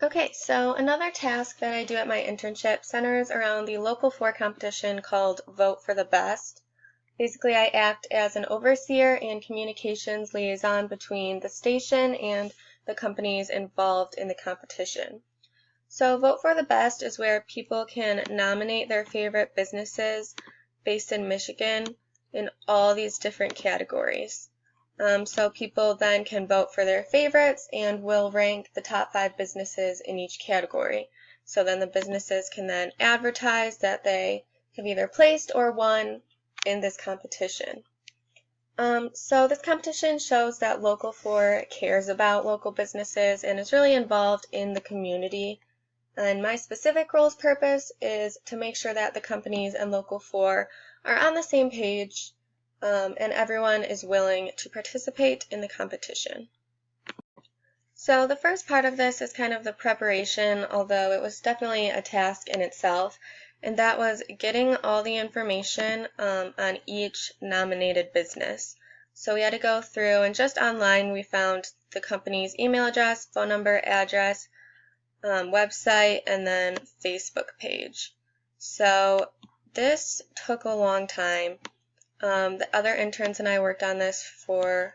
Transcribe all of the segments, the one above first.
Okay, so another task that I do at my internship centers around the Local 4 competition called Vote for the Best. Basically, I act as an overseer and communications liaison between the station and the companies involved in the competition. So Vote for the Best is where people can nominate their favorite businesses based in Michigan in all these different categories. So people then can vote for their favorites and will rank the top 5 businesses in each category. So then the businesses can then advertise that they have either placed or won in this competition. So this competition shows that Local 4 cares about local businesses and is really involved in the community. And my specific role's purpose is to make sure that the companies and Local 4 are on the same page and everyone is willing to participate in the competition. So the first part of this is kind of the preparation, although it was definitely a task in itself, and that was getting all the information on each nominated business. So we had to go through, and just online we found the company's email address, phone number, address, website, and then Facebook page. So this took a long time. The other interns and I worked on this for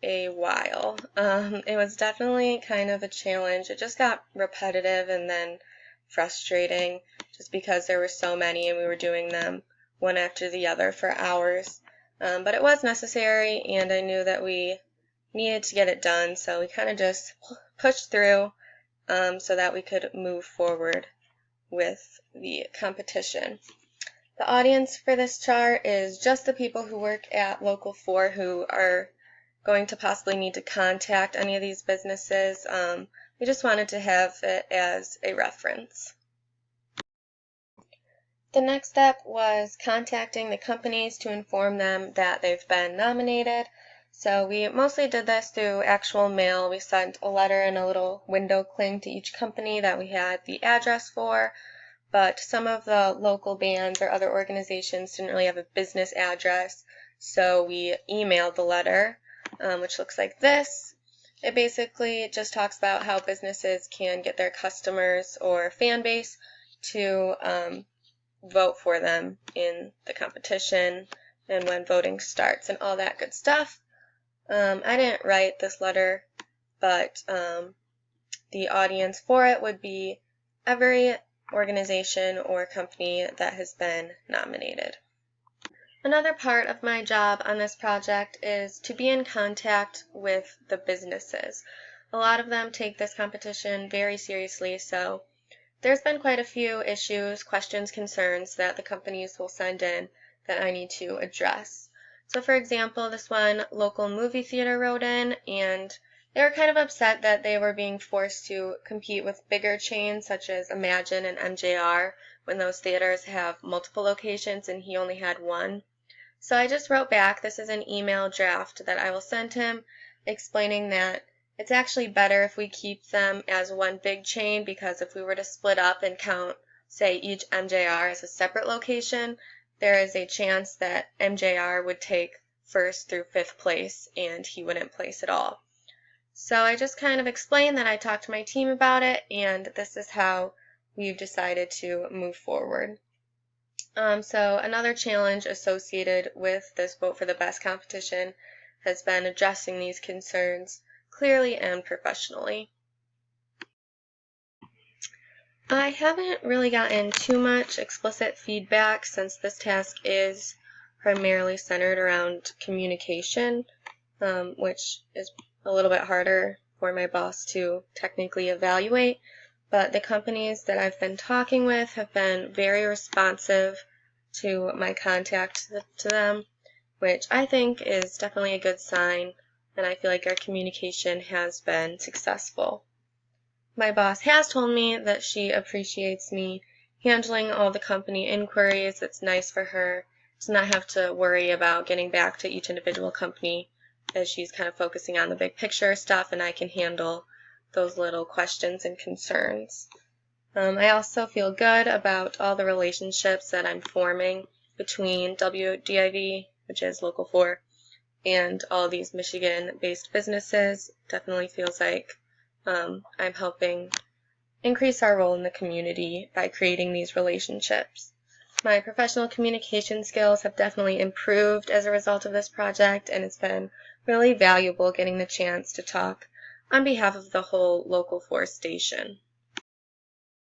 a while. It was definitely kind of a challenge. It just got repetitive and then frustrating just because there were so many and we were doing them one after the other for hours. But it was necessary and I knew that we needed to get it done, so we kind of just pushed through so that we could move forward with the competition. The audience for this chart is just the people who work at Local 4 who are going to possibly need to contact any of these businesses. We just wanted to have it as a reference. The next step was contacting the companies to inform them that they've been nominated. So we mostly did this through actual mail. We sent a letter and a little window cling to each company that we had the address for. But some of the local bands or other organizations didn't really have a business address, so we emailed the letter, which looks like this. It basically just talks about how businesses can get their customers or fan base to vote for them in the competition and when voting starts and all that good stuff. I didn't write this letter, but the audience for it would be every organization or company that has been nominated. Another part of my job on this project is to be in contact with the businesses. A lot of them take this competition very seriously, so there's been quite a few issues, questions, concerns that the companies will send in that I need to address. So for example, this one local movie theater wrote in and they were kind of upset that they were being forced to compete with bigger chains such as Imagine and MJR when those theaters have multiple locations and he only had one. So I just wrote back, this is an email draft that I will send him, explaining that it's actually better if we keep them as one big chain because if we were to split up and count, say, each MJR as a separate location, there is a chance that MJR would take 1st through 5th place and he wouldn't place at all. So I just kind of explained that I talked to my team about it, and this is how we've decided to move forward. So another challenge associated with this Vote for the Best competition has been addressing these concerns clearly and professionally. I haven't really gotten too much explicit feedback since this task is primarily centered around communication, which is a little bit harder for my boss to technically evaluate, but the companies that I've been talking with have been very responsive to my contact to them, which I think is definitely a good sign, and I feel like our communication has been successful. My boss has told me that she appreciates me handling all the company inquiries. It's nice for her to not have to worry about getting back to each individual company as she's kind of focusing on the big picture stuff and I can handle those little questions and concerns. I also feel good about all the relationships that I'm forming between WDIV, which is Local 4, and all these Michigan-based businesses. Definitely feels like I'm helping increase our role in the community by creating these relationships. My professional communication skills have definitely improved as a result of this project, and it's been really valuable getting the chance to talk on behalf of the whole local 4 station.